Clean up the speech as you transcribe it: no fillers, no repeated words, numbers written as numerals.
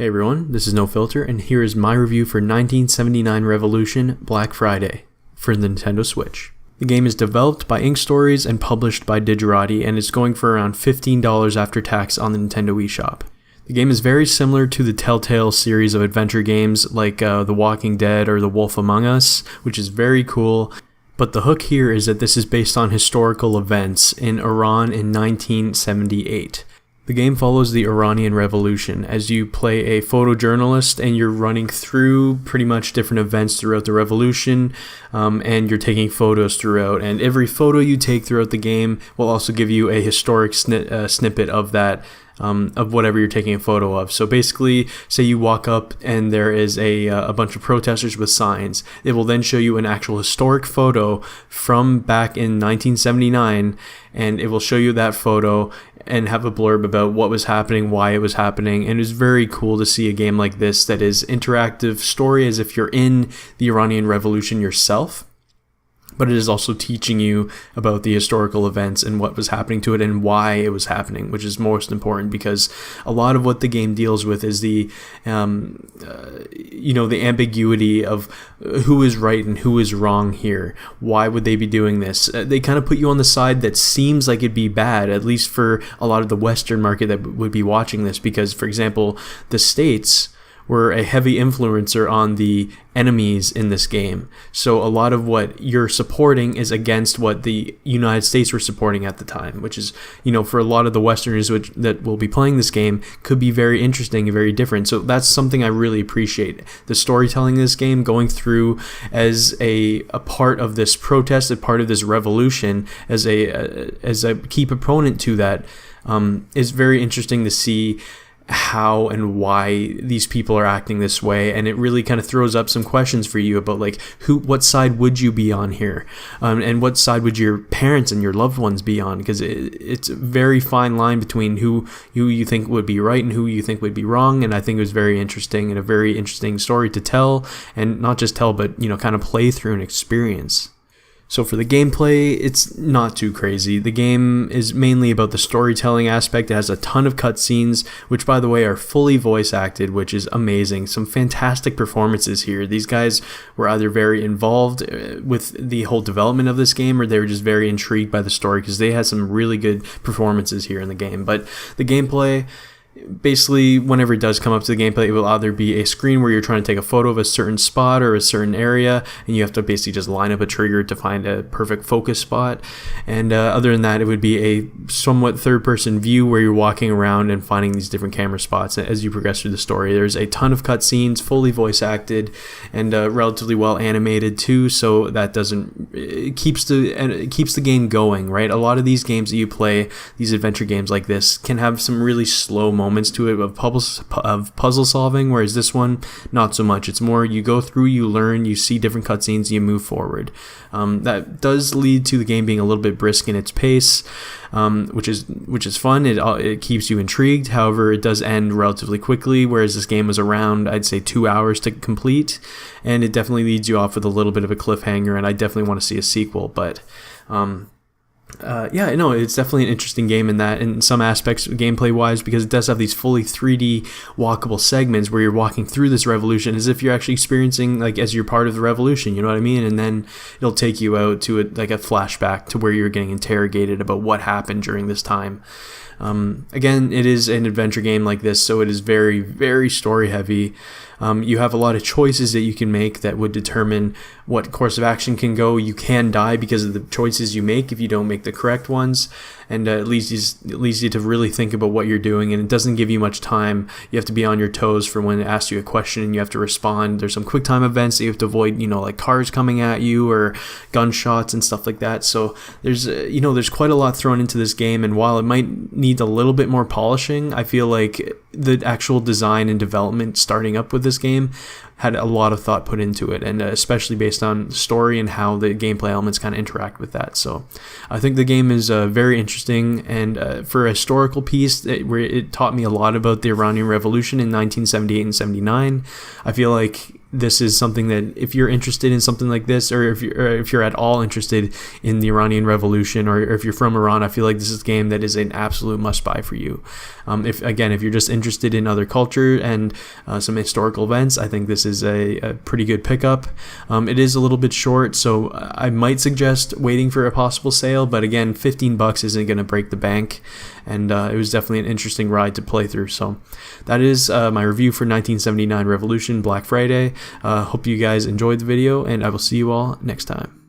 Hey everyone, this is No Filter, and here is my review for 1979 Revolution Black Friday for the Nintendo Switch. The game is developed by Ink Stories and published by Wizrad, and it's going for around $15 after tax on the Nintendo eShop. The game is very similar to the Telltale series of adventure games like The Walking Dead or The Wolf Among Us, which is very cool. But the hook here is that this is based on historical events in Iran in 1978. The game follows the Iranian Revolution as you play a photojournalist and you're running through pretty much different events throughout the revolution, and you're taking photos throughout. And every photo you take throughout the game will also give you a historic snippet of that, of whatever you're taking a photo of. So basically, say you walk up and there is a bunch of protesters with signs. It will then show you an actual historic photo from back in 1979, and it will show you that photo and have a blurb about what was happening, why it was happening. And it's very cool to see a game like this that is interactive story as if you're in the Iranian Revolution yourself. But it is also teaching you about the historical events and what was happening to it and why it was happening, which is most important because a lot of what the game deals with is the ambiguity of who is right and who is wrong here. Why would they be doing this? They kind of put you on the side that seems like it'd be bad, at least for a lot of the Western market that would be watching this, because, for example, the States were a heavy influencer on the enemies in this game. So a lot of what you're supporting is against what the United States were supporting at the time, which is, for a lot of the Westerners that will be playing this game could be very interesting and very different. So that's something I really appreciate. The storytelling in this game, going through as a part of this protest, a part of this revolution, as a key proponent to that, is very interesting to see how and why these people are acting this way, and it really kind of throws up some questions for you about what side would you be on here, and what side would your parents and your loved ones be on, because it's a very fine line between who you think would be right and who you think would be wrong. And I think it was very interesting and a very interesting story to tell, and not just tell but kind of play through and experience. So for the gameplay, it's not too crazy. The game is mainly about the storytelling aspect. It has a ton of cutscenes, which, by the way, are fully voice acted, which is amazing. Some fantastic performances here. These guys were either very involved with the whole development of this game, or they were just very intrigued by the story, because they had some really good performances here in the game. But the gameplay, basically, whenever it does come up to the gameplay, it will either be a screen where you're trying to take a photo of a certain spot or a certain area, and you have to basically just line up a trigger to find a perfect focus spot. And other than that, it would be a somewhat third-person view where you're walking around and finding these different camera spots as you progress through the story. There's a ton of cutscenes, fully voice acted, and relatively well animated too, so that keeps the game going, right? A lot of these games that you play, these adventure games like this, can have some really slow moments to it of puzzle solving, whereas this one, not so much. It's more you go through, you learn, you see different cutscenes, you move forward. That does lead to the game being a little bit brisk in its pace, which is fun. It keeps you intrigued. However, it does end relatively quickly, whereas this game was around, I'd say, 2 hours to complete, and it definitely leads you off with a little bit of a cliffhanger, and I definitely want to see a sequel. But it's definitely an interesting game in some aspects, gameplay wise, because it does have these fully 3D walkable segments where you're walking through this revolution as if you're actually experiencing, as you're part of the revolution, you know what I mean? And then it'll take you out to a flashback to where you're getting interrogated about what happened during this time. Again, it is an adventure game like this, so it is very, very story heavy. You have a lot of choices that you can make that would determine what course of action can go. You can die because of the choices you make if you don't make the correct ones, and it leads you to really think about what you're doing, and it doesn't give you much time. You have to be on your toes for when it asks you a question and you have to respond. There's some quick time events that you have to avoid, like cars coming at you or gunshots and stuff like that. So there's quite a lot thrown into this game, and while it might need a little bit more polishing, I feel like the actual design and development starting up with this game had a lot of thought put into it, and especially based on story and how the gameplay elements kind of interact with that. So I think the game is very interesting, and for a historical piece where it taught me a lot about the Iranian Revolution in 1978 and 79, I feel like this is something that if you're interested in something like this, or if you're at all interested in the Iranian Revolution, or if you're from Iran, I feel like this is a game that is an absolute must-buy for you. If you're just interested in other culture and some historical events, I think this is a pretty good pickup. It is a little bit short, so I might suggest waiting for a possible sale, but again, $15 isn't going to break the bank, and it was definitely an interesting ride to play through. So that is my review for 1979 Revolution Black Friday. Hope you guys enjoyed the video, and I will see you all next time.